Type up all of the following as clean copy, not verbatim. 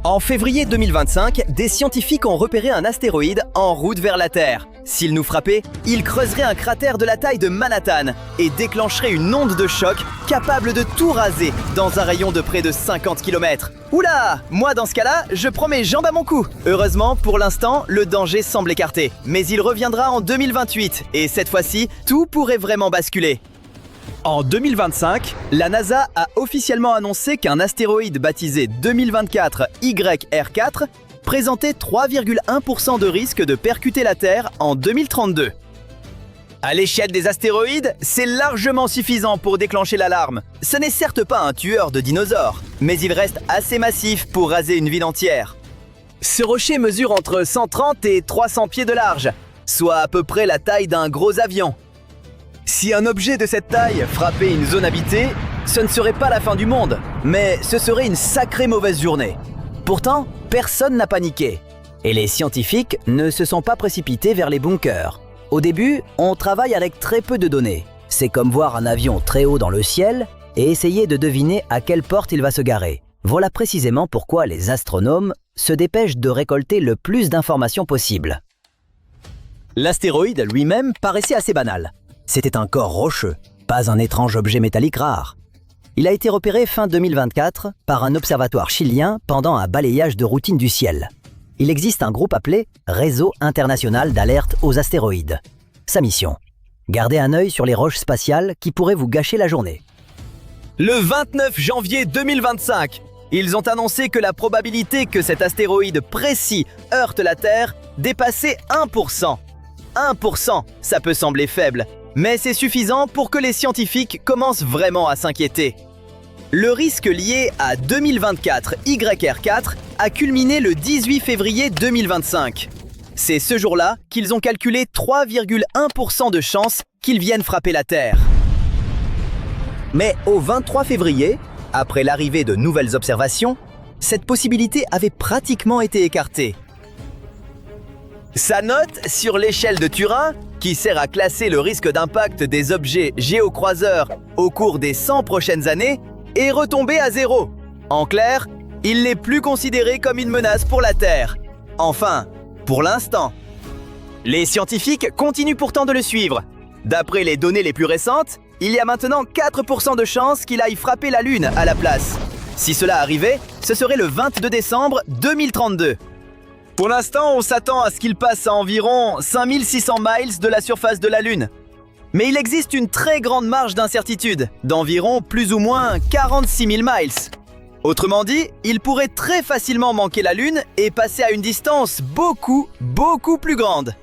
En février 2025, des scientifiques ont repéré un astéroïde en route vers la Terre. S'il nous frappait, il creuserait un cratère de la taille de Manhattan et déclencherait une onde de choc capable de tout raser dans un rayon de près de 50 km. Oula! Moi dans ce cas-là, je prends mes jambes à mon cou. Heureusement, pour l'instant, le danger semble écarté. Mais il reviendra en 2028 et cette fois-ci, tout pourrait vraiment basculer. En 2025, la NASA a officiellement annoncé qu'un astéroïde baptisé 2024 YR4 présentait 3,1% de risque de percuter la Terre en 2032. À l'échelle des astéroïdes, c'est largement suffisant pour déclencher l'alarme. Ce n'est certes pas un tueur de dinosaures, mais il reste assez massif pour raser une ville entière. Ce rocher mesure entre 130 et 300 pieds de large, soit à peu près la taille d'un gros avion. Si un objet de cette taille frappait une zone habitée, ce ne serait pas la fin du monde, mais ce serait une sacrée mauvaise journée. Pourtant, personne n'a paniqué. Et les scientifiques ne se sont pas précipités vers les bunkers. Au début, on travaille avec très peu de données. C'est comme voir un avion très haut dans le ciel et essayer de deviner à quelle porte il va se garer. Voilà précisément pourquoi les astronomes se dépêchent de récolter le plus d'informations possible. L'astéroïde lui-même paraissait assez banal. C'était un corps rocheux, pas un étrange objet métallique rare. Il a été repéré fin 2024 par un observatoire chilien pendant un balayage de routine du ciel. Il existe un groupe appelé Réseau international d'alerte aux astéroïdes. Sa mission, garder un œil sur les roches spatiales qui pourraient vous gâcher la journée. Le 29 janvier 2025, ils ont annoncé que la probabilité que cet astéroïde précis heurte la Terre dépassait 1%. 1%, ça peut sembler faible, mais c'est suffisant pour que les scientifiques commencent vraiment à s'inquiéter. Le risque lié à 2024 YR4 a culminé le 18 février 2025. C'est ce jour-là qu'ils ont calculé 3,1% de chance qu'il vienne frapper la Terre. Mais au 23 février, après l'arrivée de nouvelles observations, cette possibilité avait pratiquement été écartée. Sa note sur l'échelle de Turing, qui sert à classer le risque d'impact des objets géocroiseurs au cours des 100 prochaines années, est retombée à 0. En clair, il n'est plus considéré comme une menace pour la Terre. Enfin, pour l'instant. Les scientifiques continuent pourtant de le suivre. D'après les données les plus récentes, il y a maintenant 4% de chances qu'il aille frapper la Lune à la place. Si cela arrivait, ce serait le 22 décembre 2032. Pour l'instant, on s'attend à ce qu'il passe à environ 5600 miles de la surface de la Lune. Mais il existe une très grande marge d'incertitude, d'environ plus ou moins 46 000 miles. Autrement dit, il pourrait très facilement manquer la Lune et passer à une distance beaucoup plus grande.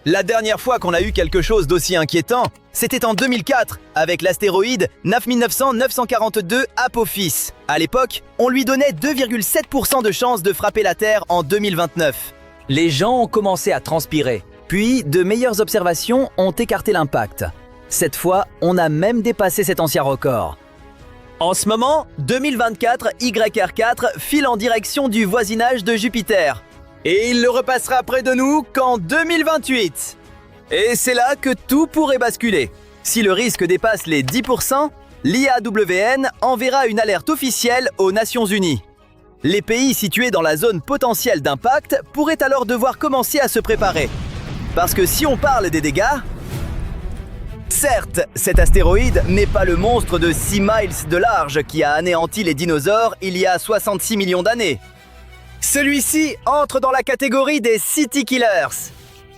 La dernière fois qu'on a eu quelque chose d'aussi inquiétant, c'était en 2004, avec l'astéroïde 9900-942 Apophis. À l'époque, on lui donnait 2,7% de chance de frapper la Terre en 2029. Les gens ont commencé à transpirer, puis de meilleures observations ont écarté l'impact. Cette fois, on a même dépassé cet ancien record. En ce moment, 2024 YR4 file en direction du voisinage de Jupiter. Et il le repassera près de nous qu'en 2028. Et c'est là que tout pourrait basculer. Si le risque dépasse les 10%, l'IAWN enverra une alerte officielle aux Nations Unies. Les pays situés dans la zone potentielle d'impact pourraient alors devoir commencer à se préparer. Parce que si on parle des dégâts... Certes, cet astéroïde n'est pas le monstre de 6 miles de large qui a anéanti les dinosaures il y a 66 millions d'années. Celui-ci entre dans la catégorie des City Killers.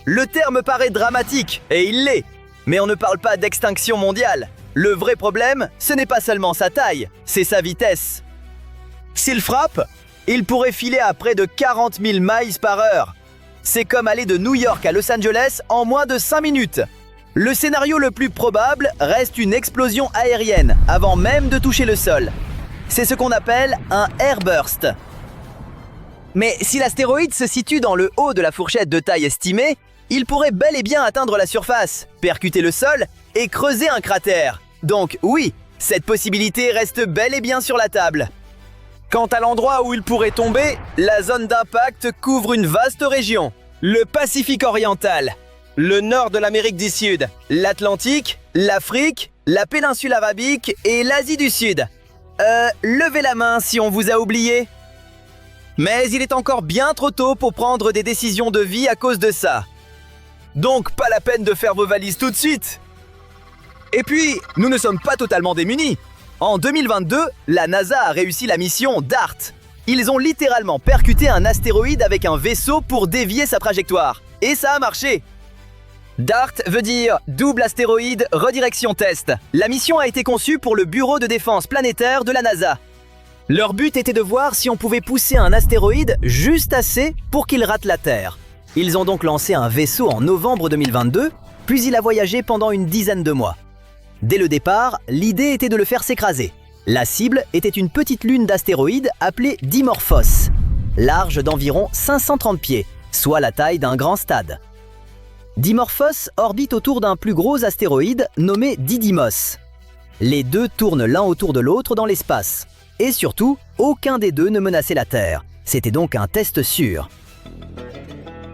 Le terme paraît dramatique, et il l'est. Mais on ne parle pas d'extinction mondiale. Le vrai problème, ce n'est pas seulement sa taille, c'est sa vitesse. S'il frappe, il pourrait filer à près de 40 000 miles par heure. C'est comme aller de New York à Los Angeles en moins de 5 minutes. Le scénario le plus probable reste une explosion aérienne avant même de toucher le sol. C'est ce qu'on appelle un airburst. Mais si l'astéroïde se situe dans le haut de la fourchette de taille estimée, il pourrait bel et bien atteindre la surface, percuter le sol et creuser un cratère. Donc oui, cette possibilité reste bel et bien sur la table. Quant à l'endroit où il pourrait tomber, la zone d'impact couvre une vaste région. Le Pacifique oriental, le nord de l'Amérique du Sud, l'Atlantique, l'Afrique, la péninsule arabique et l'Asie du Sud. Levez la main si on vous a oublié. Mais il est encore bien trop tôt pour prendre des décisions de vie à cause de ça. Donc pas la peine de faire vos valises tout de suite. Et puis, nous ne sommes pas totalement démunis. En 2022, la NASA a réussi la mission DART. Ils ont littéralement percuté un astéroïde avec un vaisseau pour dévier sa trajectoire. Et ça a marché. DART veut dire Double Astéroïde Redirection Test. La mission a été conçue pour le Bureau de défense planétaire de la NASA. Leur but était de voir si on pouvait pousser un astéroïde juste assez pour qu'il rate la Terre. Ils ont donc lancé un vaisseau en novembre 2022, puis il a voyagé pendant une dizaine de mois. Dès le départ, l'idée était de le faire s'écraser. La cible était une petite lune d'astéroïdes appelée Dimorphos, large d'environ 530 pieds, soit la taille d'un grand stade. Dimorphos orbite autour d'un plus gros astéroïde nommé Didymos. Les deux tournent l'un autour de l'autre dans l'espace. Et surtout, aucun des deux ne menaçait la Terre. C'était donc un test sûr.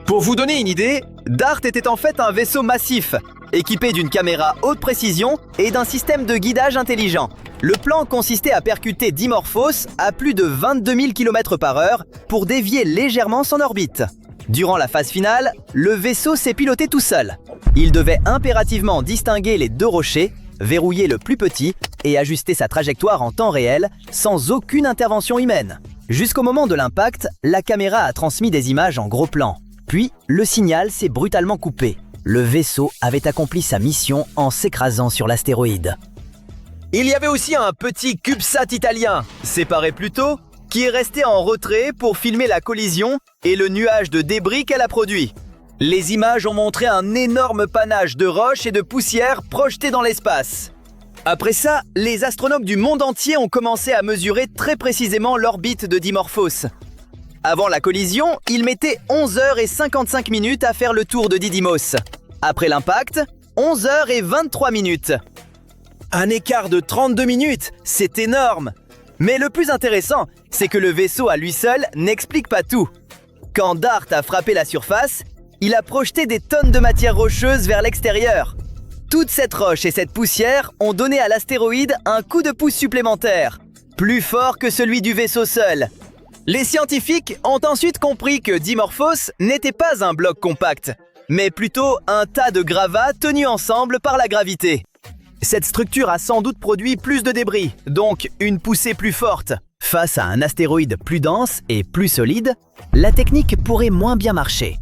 Pour vous donner une idée, DART était en fait un vaisseau massif, équipé d'une caméra haute précision et d'un système de guidage intelligent. Le plan consistait à percuter Dimorphos à plus de 22 000 km/h pour dévier légèrement son orbite. Durant la phase finale, le vaisseau s'est piloté tout seul. Il devait impérativement distinguer les deux rochers, verrouiller le plus petit et ajuster sa trajectoire en temps réel sans aucune intervention humaine. Jusqu'au moment de l'impact, la caméra a transmis des images en gros plan. Puis, le signal s'est brutalement coupé. Le vaisseau avait accompli sa mission en s'écrasant sur l'astéroïde. Il y avait aussi un petit CubeSat italien, séparé plus tôt, qui est resté en retrait pour filmer la collision et le nuage de débris qu'elle a produit. Les images ont montré un énorme panache de roches et de poussière projetées dans l'espace. Après ça, les astronomes du monde entier ont commencé à mesurer très précisément l'orbite de Dimorphos. Avant la collision, il mettait 11h55 à faire le tour de Didymos. Après l'impact, 11h23. Un écart de 32 minutes, c'est énorme! Mais le plus intéressant, c'est que le vaisseau à lui seul n'explique pas tout. Quand DART a frappé la surface, il a projeté des tonnes de matière rocheuse vers l'extérieur. Toute cette roche et cette poussière ont donné à l'astéroïde un coup de pouce supplémentaire, plus fort que celui du vaisseau seul. Les scientifiques ont ensuite compris que Dimorphos n'était pas un bloc compact, mais plutôt un tas de gravats tenus ensemble par la gravité. Cette structure a sans doute produit plus de débris, donc une poussée plus forte. Face à un astéroïde plus dense et plus solide, la technique pourrait moins bien marcher.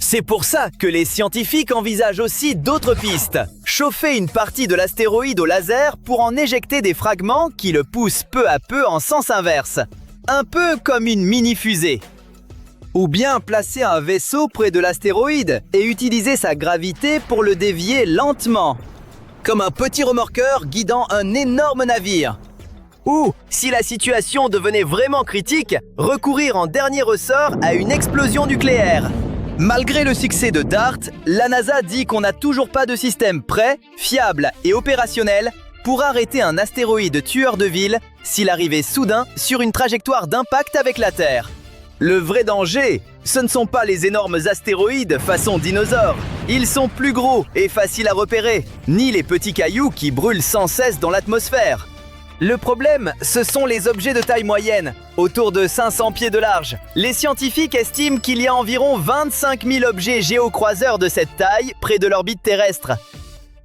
C'est pour ça que les scientifiques envisagent aussi d'autres pistes. Chauffer une partie de l'astéroïde au laser pour en éjecter des fragments qui le poussent peu à peu en sens inverse. Un peu comme une mini-fusée. Ou bien placer un vaisseau près de l'astéroïde et utiliser sa gravité pour le dévier lentement. Comme un petit remorqueur guidant un énorme navire. Ou, si la situation devenait vraiment critique, recourir en dernier ressort à une explosion nucléaire. Malgré le succès de DART, la NASA dit qu'on n'a toujours pas de système prêt, fiable et opérationnel pour arrêter un astéroïde tueur de ville s'il arrivait soudain sur une trajectoire d'impact avec la Terre. Le vrai danger, ce ne sont pas les énormes astéroïdes façon dinosaure. Ils sont plus gros et faciles à repérer, ni les petits cailloux qui brûlent sans cesse dans l'atmosphère. Le problème, ce sont les objets de taille moyenne, autour de 500 pieds de large. Les scientifiques estiment qu'il y a environ 25 000 objets géocroiseurs de cette taille près de l'orbite terrestre.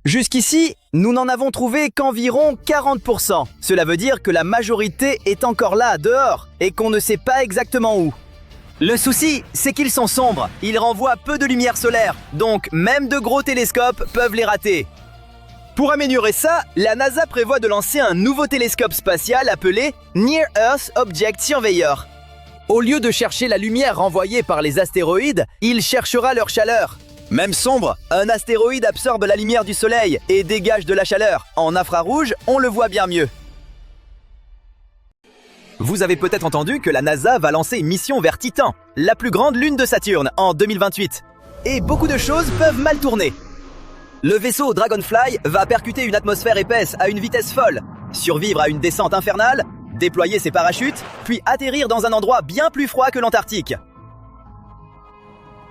Jusqu'ici, nous n'en avons trouvé qu'environ 40%. Cela veut dire que la majorité est encore là, dehors, et qu'on ne sait pas exactement où. Le souci, c'est qu'ils sont sombres, ils renvoient peu de lumière solaire, donc même de gros télescopes peuvent les rater. Pour améliorer ça, la NASA prévoit de lancer un nouveau télescope spatial appelé Near Earth Object Surveyor. Au lieu de chercher la lumière renvoyée par les astéroïdes, il cherchera leur chaleur. Même sombre, un astéroïde absorbe la lumière du soleil et dégage de la chaleur. En infrarouge, on le voit bien mieux. Vous avez peut-être entendu que la NASA va lancer une mission vers Titan, la plus grande lune de Saturne, en 2028. Et beaucoup de choses peuvent mal tourner. Le vaisseau Dragonfly va percuter une atmosphère épaisse à une vitesse folle, survivre à une descente infernale, déployer ses parachutes, puis atterrir dans un endroit bien plus froid que l'Antarctique.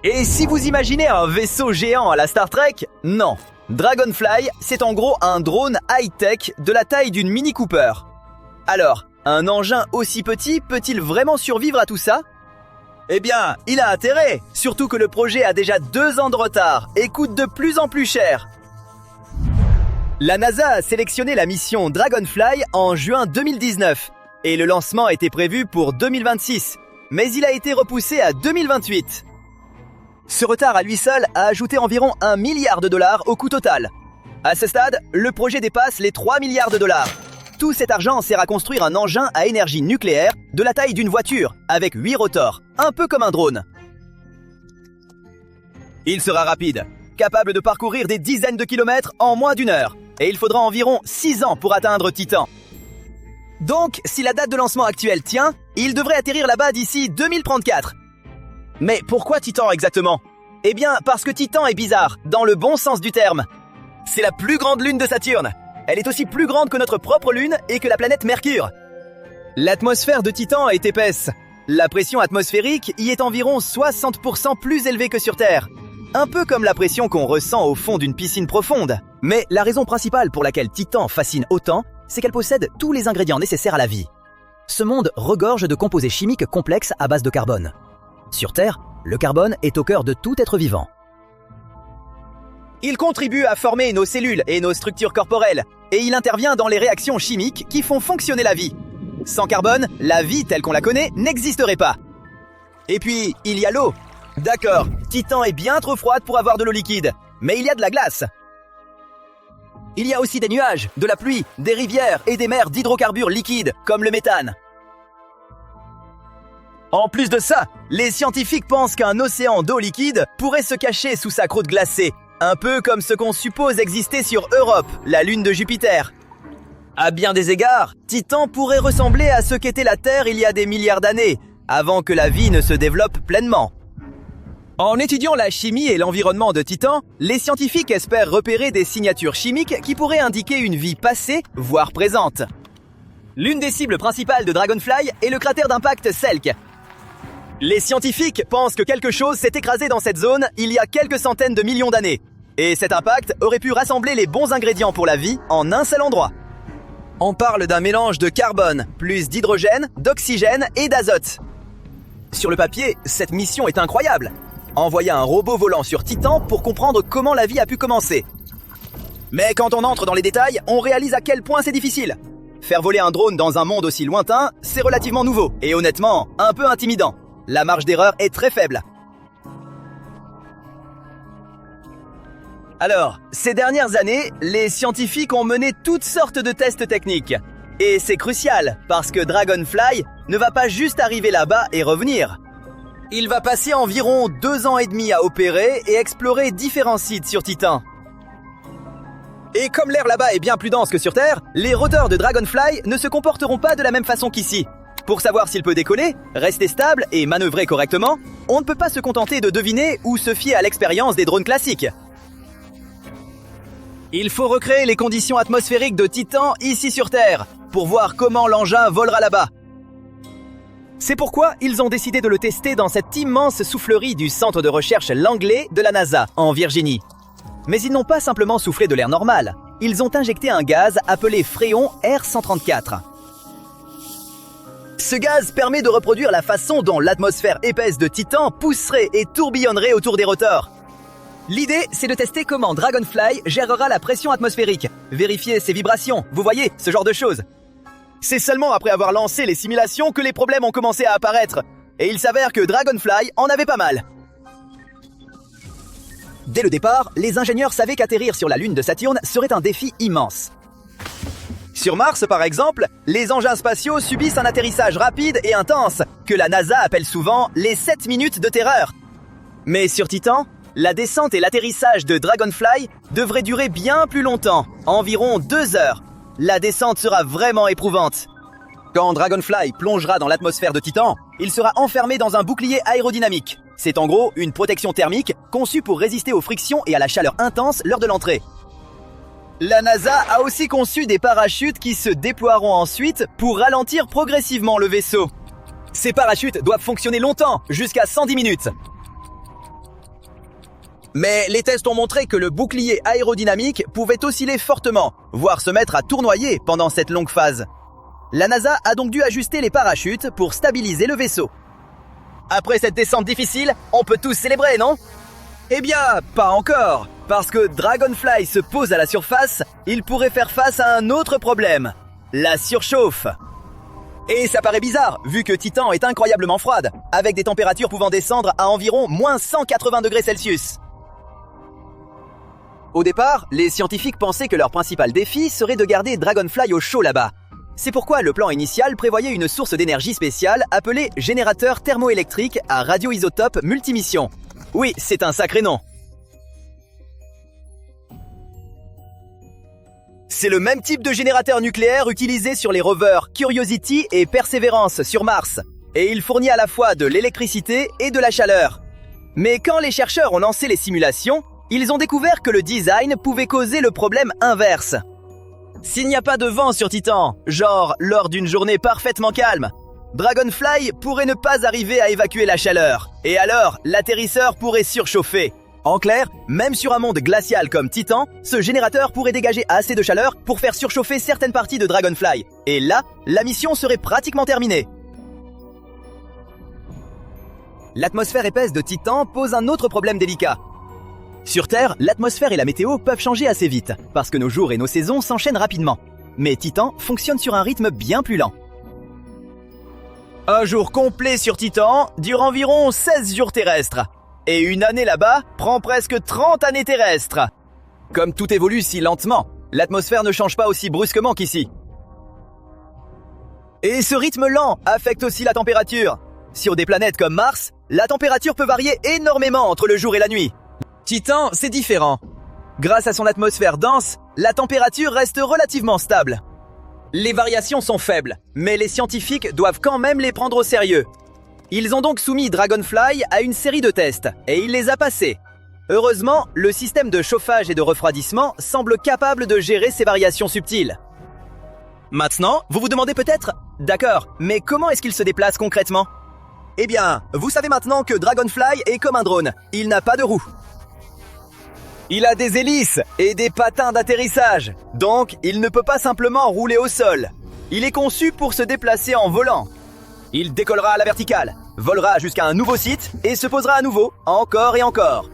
Et si vous imaginez un vaisseau géant à la Star Trek, non. Dragonfly, c'est en gros un drone high-tech de la taille d'une Mini Cooper. Alors, Un engin aussi petit peut-il vraiment survivre à tout ça? Eh bien, il a intérêt, surtout que le projet a déjà 2 ans de retard et coûte de plus en plus cher. La NASA a sélectionné la mission Dragonfly en juin 2019 et le lancement était prévu pour 2026, mais il a été repoussé à 2028. Ce retard à lui seul a ajouté environ 1 milliard de dollars au coût total. À ce stade, le projet dépasse les 3 milliards de dollars. Tout cet argent sert à construire un engin à énergie nucléaire de la taille d'une voiture, avec 8 rotors, un peu comme un drone. Il sera rapide, capable de parcourir des dizaines de kilomètres en moins d'1 heure, et il faudra environ 6 ans pour atteindre Titan. Donc, si la date de lancement actuelle tient, il devrait atterrir là-bas d'ici 2034. Mais pourquoi Titan exactement? Eh bien, parce que Titan est bizarre, dans le bon sens du terme. C'est la plus grande lune de Saturne. Elle est aussi plus grande que notre propre lune et que la planète Mercure. L'atmosphère de Titan est épaisse. La pression atmosphérique y est environ 60% plus élevée que sur Terre. Un peu comme la pression qu'on ressent au fond d'une piscine profonde. Mais la raison principale pour laquelle Titan fascine autant, c'est qu'elle possède tous les ingrédients nécessaires à la vie. Ce monde regorge de composés chimiques complexes à base de carbone. Sur Terre, le carbone est au cœur de tout être vivant. Il contribue à former nos cellules et nos structures corporelles, et il intervient dans les réactions chimiques qui font fonctionner la vie. Sans carbone, la vie telle qu'on la connaît n'existerait pas. Et puis, il y a l'eau. D'accord, Titan est bien trop froide pour avoir de l'eau liquide, mais il y a de la glace. Il y a aussi des nuages, de la pluie, des rivières et des mers d'hydrocarbures liquides, comme le méthane. En plus de ça, les scientifiques pensent qu'un océan d'eau liquide pourrait se cacher sous sa croûte glacée, un peu comme ce qu'on suppose exister sur Europe, la lune de Jupiter. À bien des égards, Titan pourrait ressembler à ce qu'était la Terre il y a des milliards d'années, avant que la vie ne se développe pleinement. En étudiant la chimie et l'environnement de Titan, les scientifiques espèrent repérer des signatures chimiques qui pourraient indiquer une vie passée, voire présente. L'une des cibles principales de Dragonfly est le cratère d'impact Selk. Les scientifiques pensent que quelque chose s'est écrasé dans cette zone il y a quelques centaines de millions d'années. Et cet impact aurait pu rassembler les bons ingrédients pour la vie en un seul endroit. On parle d'un mélange de carbone, plus d'hydrogène, d'oxygène et d'azote. Sur le papier, cette mission est incroyable. Envoyer un robot volant sur Titan pour comprendre comment la vie a pu commencer. Mais quand on entre dans les détails, on réalise à quel point c'est difficile. Faire voler un drone dans un monde aussi lointain, c'est relativement nouveau et honnêtement, un peu intimidant. La marge d'erreur est très faible. Alors, ces dernières années, les scientifiques ont mené toutes sortes de tests techniques. Et c'est crucial, parce que Dragonfly ne va pas juste arriver là-bas et revenir. Il va passer environ 2 ans et demi à opérer et explorer différents sites sur Titan. Et comme l'air là-bas est bien plus dense que sur Terre, les roteurs de Dragonfly ne se comporteront pas de la même façon qu'ici. Pour savoir s'il peut décoller, rester stable et manœuvrer correctement, on ne peut pas se contenter de deviner ou se fier à l'expérience des drones classiques. Il faut recréer les conditions atmosphériques de Titan ici sur Terre, pour voir comment l'engin volera là-bas. C'est pourquoi ils ont décidé de le tester dans cette immense soufflerie du centre de recherche Langley de la NASA, en Virginie. Mais ils n'ont pas simplement soufflé de l'air normal, ils ont injecté un gaz appelé Fréon R134. Ce gaz permet de reproduire la façon dont l'atmosphère épaisse de Titan pousserait et tourbillonnerait autour des rotors. L'idée, c'est de tester comment Dragonfly gérera la pression atmosphérique, vérifier ses vibrations, vous voyez, ce genre de choses. C'est seulement après avoir lancé les simulations que les problèmes ont commencé à apparaître, et il s'avère que Dragonfly en avait pas mal. Dès le départ, les ingénieurs savaient qu'atterrir sur la lune de Saturne serait un défi immense. Sur Mars, par exemple, les engins spatiaux subissent un atterrissage rapide et intense, que la NASA appelle souvent les 7 minutes de terreur. Mais sur Titan, la descente et l'atterrissage de Dragonfly devraient durer bien plus longtemps, environ 2 heures. La descente sera vraiment éprouvante. Quand Dragonfly plongera dans l'atmosphère de Titan, il sera enfermé dans un bouclier aérodynamique. C'est en gros une protection thermique conçue pour résister aux frictions et à la chaleur intense lors de l'entrée. La NASA a aussi conçu des parachutes qui se déploieront ensuite pour ralentir progressivement le vaisseau. Ces parachutes doivent fonctionner longtemps, jusqu'à 110 minutes. Mais les tests ont montré que le bouclier aérodynamique pouvait osciller fortement, voire se mettre à tournoyer pendant cette longue phase. La NASA a donc dû ajuster les parachutes pour stabiliser le vaisseau. Après cette descente difficile, on peut tous célébrer, non? Eh bien, pas encore. Parce que Dragonfly se pose à la surface, il pourrait faire face à un autre problème. La surchauffe. Et ça paraît bizarre, vu que Titan est incroyablement froide, avec des températures pouvant descendre à environ moins 180 degrés Celsius. Au départ, les scientifiques pensaient que leur principal défi serait de garder Dragonfly au chaud là-bas. C'est pourquoi le plan initial prévoyait une source d'énergie spéciale appelée générateur thermoélectrique à radioisotope multimission. Oui, c'est un sacré nom. C'est le même type de générateur nucléaire utilisé sur les rovers Curiosity et Perseverance sur Mars. Et il fournit à la fois de l'électricité et de la chaleur. Mais quand les chercheurs ont lancé les simulations, ils ont découvert que le design pouvait causer le problème inverse. S'il n'y a pas de vent sur Titan, genre lors d'une journée parfaitement calme, Dragonfly pourrait ne pas arriver à évacuer la chaleur. Et alors, l'atterrisseur pourrait surchauffer. En clair, même sur un monde glacial comme Titan, ce générateur pourrait dégager assez de chaleur pour faire surchauffer certaines parties de Dragonfly. Et là, la mission serait pratiquement terminée. L'atmosphère épaisse de Titan pose un autre problème délicat. Sur Terre, l'atmosphère et la météo peuvent changer assez vite, parce que nos jours et nos saisons s'enchaînent rapidement. Mais Titan fonctionne sur un rythme bien plus lent. Un jour complet sur Titan dure environ 16 jours terrestres. Et une année là-bas prend presque 30 années terrestres. Comme tout évolue si lentement, l'atmosphère ne change pas aussi brusquement qu'ici. Et ce rythme lent affecte aussi la température. Sur des planètes comme Mars, la température peut varier énormément entre le jour et la nuit. Titan, c'est différent. Grâce à son atmosphère dense, la température reste relativement stable. Les variations sont faibles, mais les scientifiques doivent quand même les prendre au sérieux. Ils ont donc soumis Dragonfly à une série de tests, et il les a passés. Heureusement, le système de chauffage et de refroidissement semble capable de gérer ces variations subtiles. Maintenant, vous vous demandez peut-être, d'accord, mais comment est-ce qu'il se déplace concrètement? Eh bien, vous savez maintenant que Dragonfly est comme un drone, il n'a pas de roues. Il a des hélices et des patins d'atterrissage, donc il ne peut pas simplement rouler au sol. Il est conçu pour se déplacer en volant. Il décollera à la verticale, volera jusqu'à un nouveau site et se posera à nouveau, encore et encore.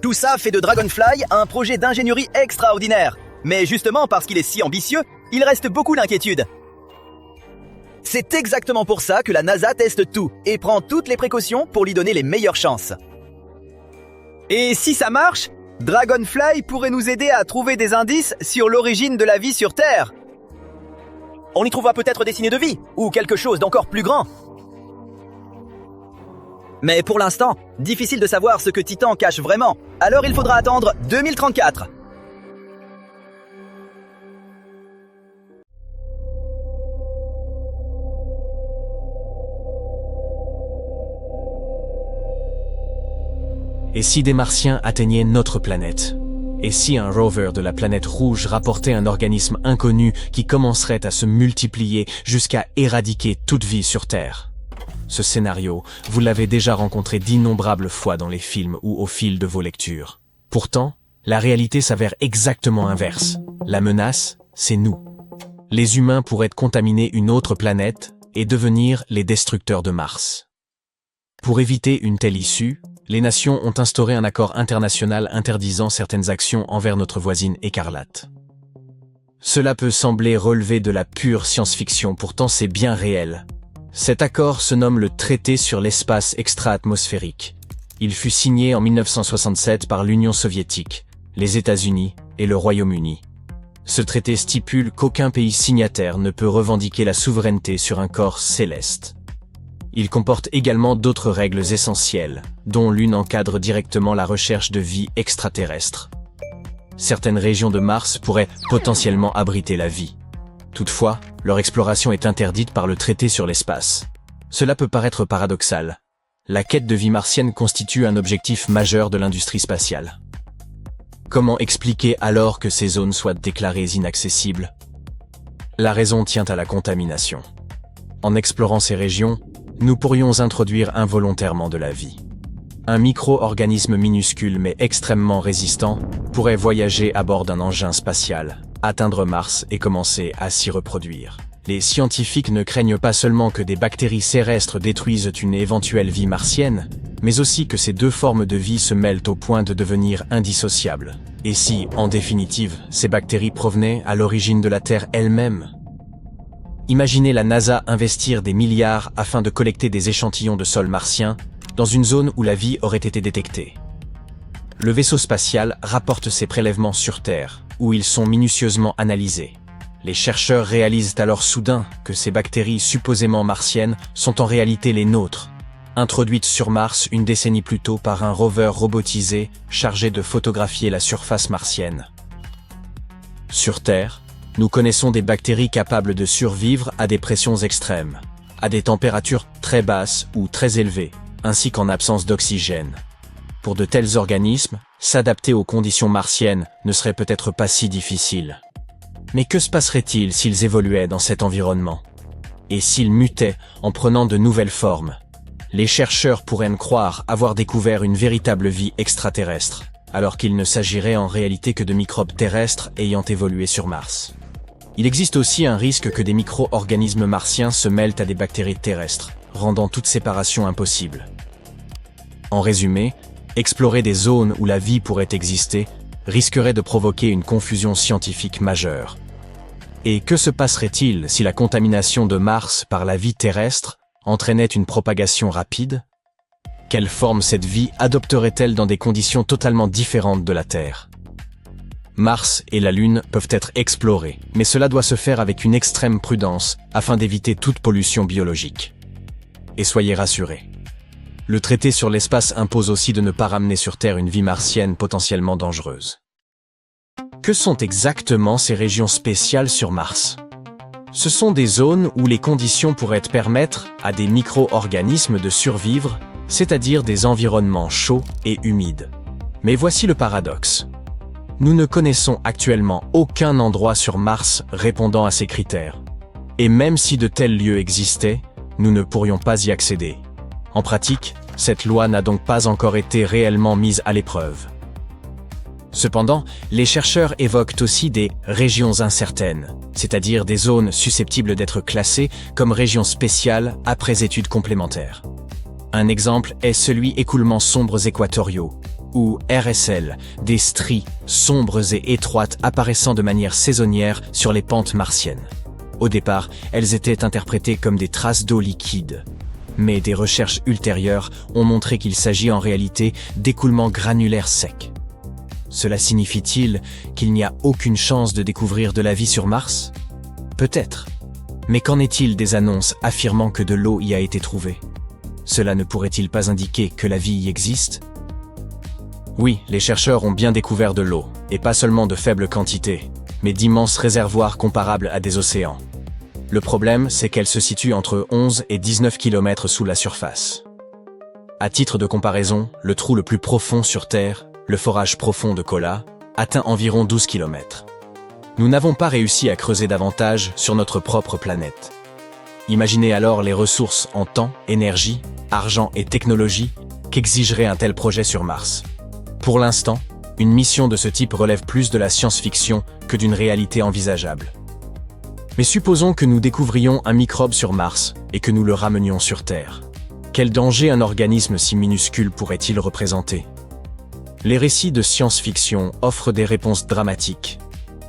Tout ça fait de Dragonfly un projet d'ingénierie extraordinaire. Mais justement parce qu'il est si ambitieux, il reste beaucoup d'inquiétudes. C'est exactement pour ça que la NASA teste tout et prend toutes les précautions pour lui donner les meilleures chances. Et si ça marche, Dragonfly pourrait nous aider à trouver des indices sur l'origine de la vie sur Terre. On y trouvera peut-être des signes de vie, ou quelque chose d'encore plus grand. Mais pour l'instant, difficile de savoir ce que Titan cache vraiment, alors il faudra attendre 2034. Et si des Martiens atteignaient notre planète? Et si un rover de la planète rouge rapportait un organisme inconnu qui commencerait à se multiplier jusqu'à éradiquer toute vie sur Terre? Ce scénario, vous l'avez déjà rencontré d'innombrables fois dans les films ou au fil de vos lectures. Pourtant, la réalité s'avère exactement inverse. La menace, c'est nous. Les humains pourraient contaminer une autre planète et devenir les destructeurs de Mars. Pour éviter une telle issue, les nations ont instauré un accord international interdisant certaines actions envers notre voisine écarlate. Cela peut sembler relever de la pure science-fiction, pourtant c'est bien réel. Cet accord se nomme le Traité sur l'espace extra-atmosphérique. Il fut signé en 1967 par l'Union soviétique, les États-Unis et le Royaume-Uni. Ce traité stipule qu'aucun pays signataire ne peut revendiquer la souveraineté sur un corps céleste. Il comporte également d'autres règles essentielles, dont l'une encadre directement la recherche de vie extraterrestre. Certaines régions de Mars pourraient potentiellement abriter la vie. Toutefois, leur exploration est interdite par le traité sur l'espace. Cela peut paraître paradoxal. La quête de vie martienne constitue un objectif majeur de l'industrie spatiale. Comment expliquer alors que ces zones soient déclarées inaccessibles? La raison tient à la contamination. En explorant ces régions, nous pourrions introduire involontairement de la vie. Un micro-organisme minuscule mais extrêmement résistant pourrait voyager à bord d'un engin spatial, atteindre Mars et commencer à s'y reproduire. Les scientifiques ne craignent pas seulement que des bactéries terrestres détruisent une éventuelle vie martienne, mais aussi que ces deux formes de vie se mêlent au point de devenir indissociables. Et si, en définitive, ces bactéries provenaient à l'origine de la Terre elle-même? Imaginez la NASA investir des milliards afin de collecter des échantillons de sol martien dans une zone où la vie aurait été détectée. Le vaisseau spatial rapporte ces prélèvements sur Terre, où ils sont minutieusement analysés. Les chercheurs réalisent alors soudain que ces bactéries supposément martiennes sont en réalité les nôtres, introduites sur Mars une décennie plus tôt par un rover robotisé chargé de photographier la surface martienne. Sur Terre, nous connaissons des bactéries capables de survivre à des pressions extrêmes, à des températures très basses ou très élevées, ainsi qu'en absence d'oxygène. Pour de tels organismes, s'adapter aux conditions martiennes ne serait peut-être pas si difficile. Mais que se passerait-il s'ils évoluaient dans cet environnement? Et s'ils mutaient en prenant de nouvelles formes? Les chercheurs pourraient me croire avoir découvert une véritable vie extraterrestre, alors qu'il ne s'agirait en réalité que de microbes terrestres ayant évolué sur Mars. Il existe aussi un risque que des micro-organismes martiens se mêlent à des bactéries terrestres, rendant toute séparation impossible. En résumé, explorer des zones où la vie pourrait exister risquerait de provoquer une confusion scientifique majeure. Et que se passerait-il si la contamination de Mars par la vie terrestre entraînait une propagation rapide? Quelle forme cette vie adopterait-elle dans des conditions totalement différentes de la Terre? Mars et la Lune peuvent être explorés, mais cela doit se faire avec une extrême prudence afin d'éviter toute pollution biologique. Et soyez rassurés. Le traité sur l'espace impose aussi de ne pas ramener sur Terre une vie martienne potentiellement dangereuse. Que sont exactement ces régions spéciales sur Mars? Ce sont des zones où les conditions pourraient permettre à des micro-organismes de survivre, c'est-à-dire des environnements chauds et humides. Mais voici le paradoxe. Nous ne connaissons actuellement aucun endroit sur Mars répondant à ces critères. Et même si de tels lieux existaient, nous ne pourrions pas y accéder. En pratique, cette loi n'a donc pas encore été réellement mise à l'épreuve. Cependant, les chercheurs évoquent aussi des régions incertaines, c'est-à-dire des zones susceptibles d'être classées comme régions spéciales après études complémentaires. Un exemple est celui écoulements sombres équatoriaux, ou RSL, des stries sombres et étroites apparaissant de manière saisonnière sur les pentes martiennes. Au départ, elles étaient interprétées comme des traces d'eau liquide. Mais des recherches ultérieures ont montré qu'il s'agit en réalité d'écoulements granulaires secs. Cela signifie-t-il qu'il n'y a aucune chance de découvrir de la vie sur Mars? Peut-être. Mais qu'en est-il des annonces affirmant que de l'eau y a été trouvée? Cela ne pourrait-il pas indiquer que la vie y existe? Oui, les chercheurs ont bien découvert de l'eau, et pas seulement de faibles quantités, mais d'immenses réservoirs comparables à des océans. Le problème, c'est qu'elle se situe entre 11 et 19 km sous la surface. À titre de comparaison, le trou le plus profond sur Terre, le forage profond de Kola, atteint environ 12 km. Nous n'avons pas réussi à creuser davantage sur notre propre planète. Imaginez alors les ressources en temps, énergie, argent et technologie qu'exigerait un tel projet sur Mars. Pour l'instant, une mission de ce type relève plus de la science-fiction que d'une réalité envisageable. Mais supposons que nous découvrions un microbe sur Mars et que nous le ramenions sur Terre. Quel danger un organisme si minuscule pourrait-il représenter? Les récits de science-fiction offrent des réponses dramatiques,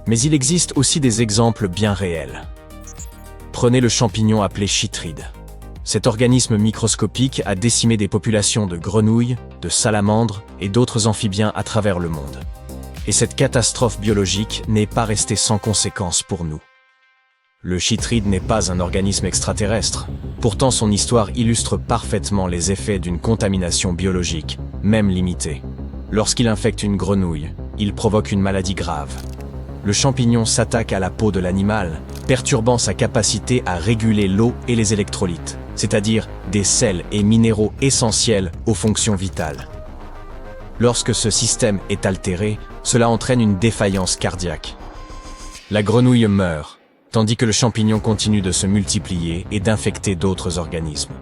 mais il existe aussi des exemples bien réels. Prenez le champignon appelé chytride. Cet organisme microscopique a décimé des populations de grenouilles, de salamandres et d'autres amphibiens à travers le monde. Et cette catastrophe biologique n'est pas restée sans conséquences pour nous. Le chytride n'est pas un organisme extraterrestre. Pourtant, son histoire illustre parfaitement les effets d'une contamination biologique, même limitée. Lorsqu'il infecte une grenouille, il provoque une maladie grave. Le champignon s'attaque à la peau de l'animal, perturbant sa capacité à réguler l'eau et les électrolytes, c'est-à-dire des sels et minéraux essentiels aux fonctions vitales. Lorsque ce système est altéré, cela entraîne une défaillance cardiaque. La grenouille meurt, tandis que le champignon continue de se multiplier et d'infecter d'autres organismes.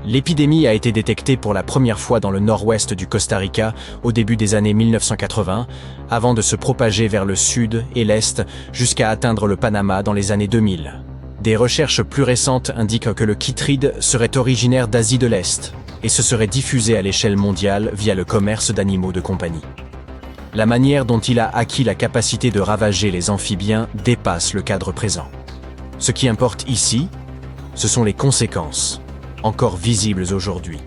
L'épidémie a été détectée pour la première fois dans le nord-ouest du Costa Rica au début des années 1980, avant de se propager vers le sud et l'est jusqu'à atteindre le Panama dans les années 2000. Des recherches plus récentes indiquent que le chytride serait originaire d'Asie de l'Est et se serait diffusé à l'échelle mondiale via le commerce d'animaux de compagnie. La manière dont il a acquis la capacité de ravager les amphibiens dépasse le cadre présent. Ce qui importe ici, ce sont les conséquences, encore visibles aujourd'hui.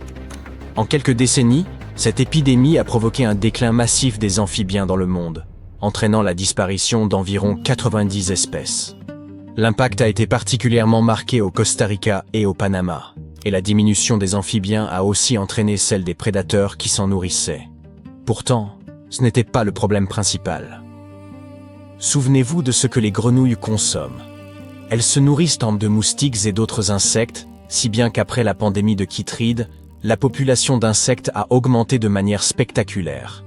En quelques décennies, cette épidémie a provoqué un déclin massif des amphibiens dans le monde, entraînant la disparition d'environ 90 espèces. L'impact a été particulièrement marqué au Costa Rica et au Panama, et la diminution des amphibiens a aussi entraîné celle des prédateurs qui s'en nourrissaient. Pourtant, ce n'était pas le problème principal. Souvenez-vous de ce que les grenouilles consomment. Elles se nourrissent de moustiques et d'autres insectes, si bien qu'après la pandémie de chytride, la population d'insectes a augmenté de manière spectaculaire.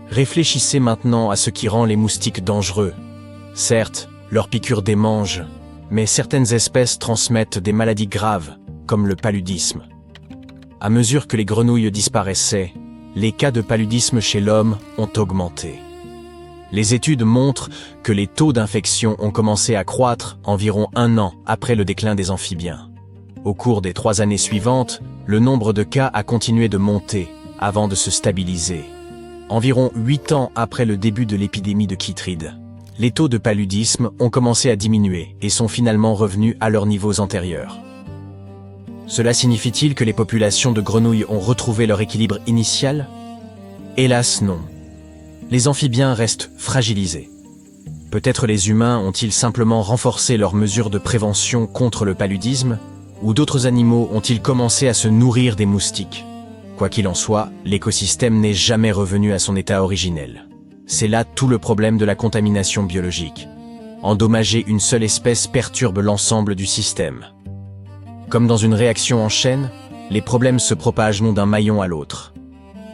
Réfléchissez maintenant à ce qui rend les moustiques dangereux. Certes, leurs piqûres démangent, mais certaines espèces transmettent des maladies graves, comme le paludisme. À mesure que les grenouilles disparaissaient, les cas de paludisme chez l'homme ont augmenté. Les études montrent que les taux d'infection ont commencé à croître environ 1 an après le déclin des amphibiens. Au cours des 3 années suivantes, le nombre de cas a continué de monter avant de se stabiliser. Environ 8 ans après le début de l'épidémie de chytride, les taux de paludisme ont commencé à diminuer et sont finalement revenus à leurs niveaux antérieurs. Cela signifie-t-il que les populations de grenouilles ont retrouvé leur équilibre initial? Hélas non. Les amphibiens restent fragilisés. Peut-être les humains ont-ils simplement renforcé leurs mesures de prévention contre le paludisme, ou d'autres animaux ont-ils commencé à se nourrir des moustiques? Quoi qu'il en soit, l'écosystème n'est jamais revenu à son état originel. C'est là tout le problème de la contamination biologique. Endommager une seule espèce perturbe l'ensemble du système. Comme dans une réaction en chaîne, les problèmes se propagent non d'un maillon à l'autre.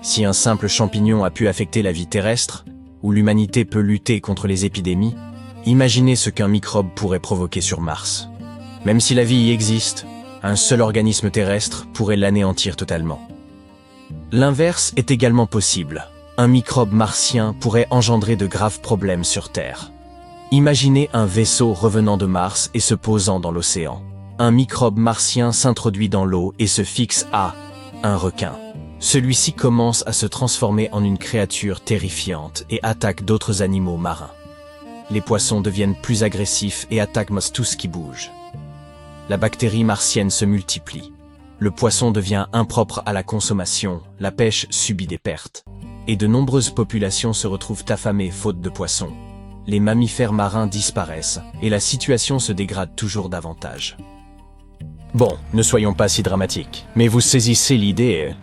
Si un simple champignon a pu affecter la vie terrestre, ou l'humanité peut lutter contre les épidémies, imaginez ce qu'un microbe pourrait provoquer sur Mars. Même si la vie y existe, un seul organisme terrestre pourrait l'anéantir totalement. L'inverse est également possible. Un microbe martien pourrait engendrer de graves problèmes sur Terre. Imaginez un vaisseau revenant de Mars et se posant dans l'océan. Un microbe martien s'introduit dans l'eau et se fixe à un requin. Celui-ci commence à se transformer en une créature terrifiante et attaque d'autres animaux marins. Les poissons deviennent plus agressifs et attaquent tout ce qui bouge. La bactérie martienne se multiplie. Le poisson devient impropre à la consommation, la pêche subit des pertes. Et de nombreuses populations se retrouvent affamées faute de poissons. Les mammifères marins disparaissent et la situation se dégrade toujours davantage. Bon, ne soyons pas si dramatiques, mais vous saisissez l'idée.